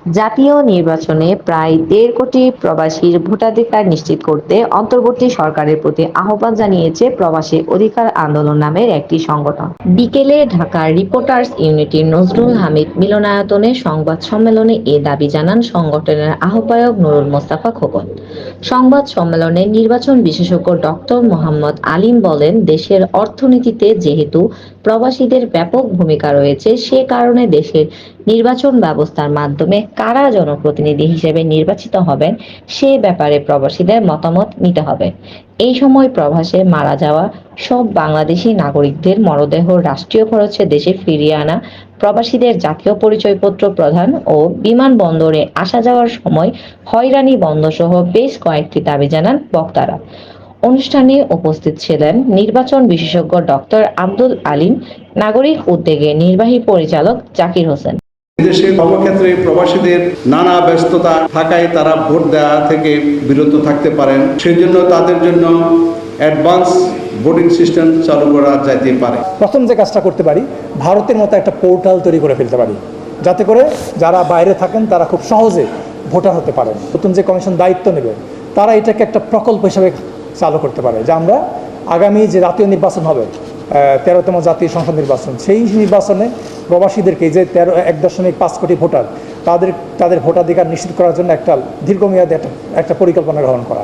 জাতীয় নির্বাচনে প্রায় ১.৫ কোটি প্রবাসীর ভোটাধিকার নিশ্চিত করতে অন্তর্বর্তী সরকারের প্রতি আহ্বান জানিয়েছে প্রবাসী অধিকার আন্দোলন নামের একটি সংগঠন। বিকেলে ঢাকার রিপোর্টার্স ইউনিটির নজরুল হামিদ মিলনায়তনে সংবাদ সম্মেলনে এ দাবি জানান সংগঠনের আহ্বায়ক নুরুল মোস্তফা খোকন। সংবাদ সম্মেলনে নির্বাচন বিশেষজ্ঞ ডক্টর মোহাম্মদ আলীম বলেন, দেশের অর্থনীতিতে যেহেতু প্রবাসীদের ব্যাপক ভূমিকা রয়েছে, সে কারণে দেশের নির্বাচন ব্যবস্থার মাধ্যমে কারা জনপ্রতিনিধি হিসেবে নির্বাচিত হবেন সে ব্যাপারে প্রবাসীদের মতামত নিতে হবে। এই সময় প্রবাসে মারা যাওয়া সব বাংলাদেশি নাগরিকদের মরদেহ রাষ্ট্রীয় খরচে দেশে ফিরিয়ে আনা, প্রবাসীদের জাতীয় পরিচয়পত্র প্রদান ও বিমানবন্দরে আসা যাওয়ার সময় হয়রানি বন্ধ সহ বেশ কয়েকটি দাবি জানান বক্তারা। অনুষ্ঠানে উপস্থিত ছিলেন নির্বাচন বিশেষজ্ঞ ডক্টর আব্দুল আলীম, নাগরিক উদ্যোগের নির্বাহী পরিচালক জাকির হোসেন। দেশে কর্মক্ষেত্রে প্রবাসীদের নানা ব্যস্ততা থাকায় তারা ভোট দেওয়া থেকে বিরত থাকতে পারেন, সেই জন্য তাদের জন্য অ্যাডভান্স ভোটিং সিস্টেম চালু করা যেতে পারে। প্রথম যে কাজটা করতে পারি, ভারতের মতো একটা পোর্টাল তৈরি করে ফেলতে পারি, যাতে করে যারা বাইরে থাকেন তারা খুব সহজে ভোটার হতে পারেন। নতুন যে কমিশন দায়িত্ব নেবে তারা এটাকে একটা প্রকল্প হিসেবে চালু করতে পারে, যে আমরা আগামী যে জাতীয় নির্বাচন হবে, 13তম জাতীয় সংসদ নির্বাচন, সেই নির্বাচনে প্রবাসীদেরকে যে 1.5 কোটি ভোটার তাদের ভোটাধিকার নিশ্চিত করার জন্য একটা দীর্ঘমেয়াদী একটা পরিকল্পনা গ্রহণ করা।